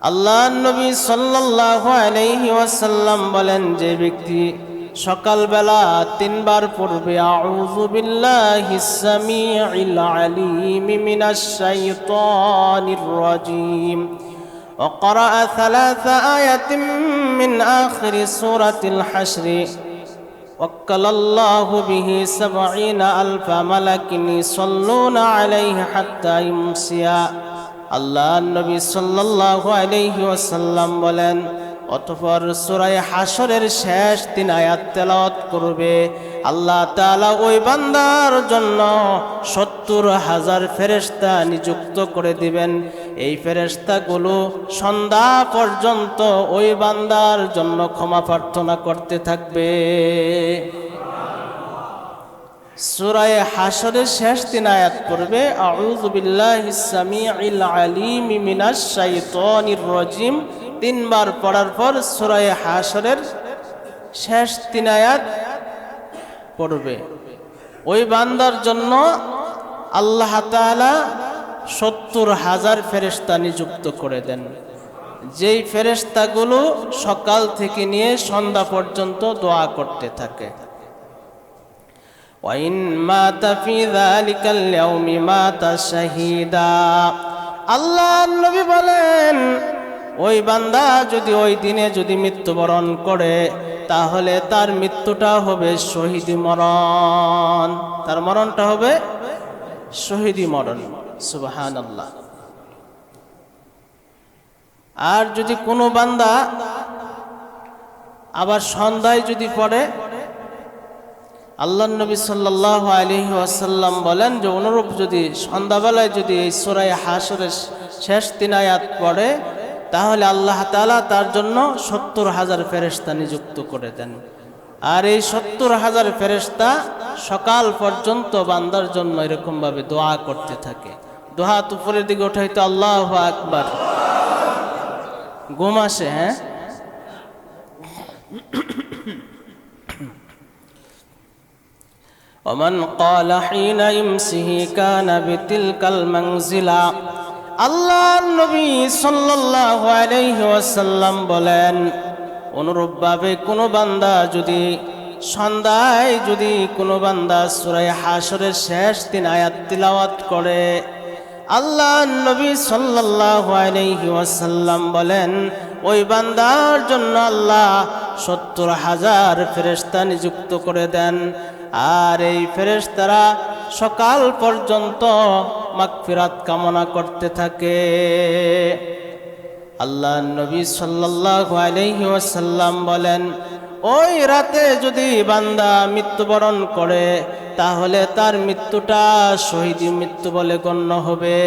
আল্লাহর নবী সাল্লাল্লাহু আলাইহি ওয়াসাল্লাম বলেন, যে ব্যক্তি সকালবেলা তিনবার পড়বে আউযু বিল্লাহিস সামিউল আলিম মিনাশ শাইতানির রাজিম ওয়া ক্বারাআ সালাসা আয়াতিন মিন আখিরি সূরাতিল হাশর ওয়াক্কালাল্লাহু বিহি ৭০,০০০ মালাকিন ইসাল্লুনা আলাইহি হাত্তা ইউমসিয়া। আল্লাহর নবী সাল্লাল্লাহু আলাইহি ওয়াসাল্লাম বলেন, অতঃপর সূরা হাশরের শেষ ৩ আয়াত তেলাওয়াত করবে, আল্লাহ তাআলা ওই বান্দার জন্য ৭০,০০০ ফেরেশতা নিযুক্ত করে দিবেন। এই ফেরেশতাগুলো সন্ধ্যা পর্যন্ত ওই বান্দার জন্য ক্ষমা প্রার্থনা করতে থাকবে। সূরা হাশরের শেষ ৩ আয়াত পড়বে আউযু বিল্লাহিস সামিউল আলিম মিনাশ শাইতানির রাজিম। ৩ বার পড়ার পর সূরা হাশরের শেষ ৩ আয়াত পড়বে। ওই বান্দার জন্য আল্লাহ তাআলা ৭০,০০০ ফেরেশতা নিযুক্ত করে দেন, যেই ফেরেশতাগুলো সকাল থেকে নিয়ে সন্ধ্যা পর্যন্ত দোয়া করতে থাকে। ওয়াইন মাতা ফি যালিকাল ইয়াউমি মাতা শাহীদা। আল্লাহর নবী বলেন, ওই বান্দা যদি ওই দিনে যদি মৃত্যুবরণ করে, তাহলে তার মৃত্যুটা হবে শহীদি মরণ, তার মরণটা হবে শহীদি মরণ। সুবহানাল্লাহ। আর যদি কোনো বান্দা আবার সন্ধ্যায় যদি পড়ে, আল্লাহর নবী সাল্লাল্লাহু আলাইহি ওয়াসাল্লাম বলেন যে অনুরূপ যদি সন্ধ্যাবেলায় যদি এই সূরা হাশরের শেষ ৩ আয়াত পড়ে, তাহলে আল্লাহ তাআলা তার জন্য ৭০,০০০ ফেরেশতা নিযুক্ত করে দেন। আর এই ৭০,০০০ ফেরেশতা সকাল পর্যন্ত বান্দার জন্য এরকম ভাবে দোয়া করতে থাকে। দোয়া উপরের দিকে উঠাইতে আল্লাহু আকবার। ঘুম আসে? হ্যাঁ, ومن قال حين يمسه كان بتلك المنزلة। আল্লাহর নবী সাল্লাল্লাহু আলাইহি ওয়াসাল্লাম বলেন, অনুরূপভাবে কোনো বান্দা যদি সন্ধ্যায় যদি কোনো বান্দা সূরা হাশরের শেষ ৩ আয়াত তিলাওয়াত করে, আল্লাহর নবী সাল্লাল্লাহু আলাইহি ওয়াসাল্লাম বলেন, ওই বান্দার জন্য আল্লাহ ৭০,০০০ ফেরেশতা নিযুক্ত করে দেন। আর এই ফেরেশতারা সকাল পর্যন্ত মাগফিরাত কামনা করতে থাকে। আল্লাহর নবী সাল্লাল্লাহু আলাইহি ওয়াসাল্লাম বলেন, ওই রাতে যদি বান্দা মৃত্যুবরণ করে, তাহলে তার মৃত্যুটা শহীদি মৃত্যু বলে গণ্য হবে।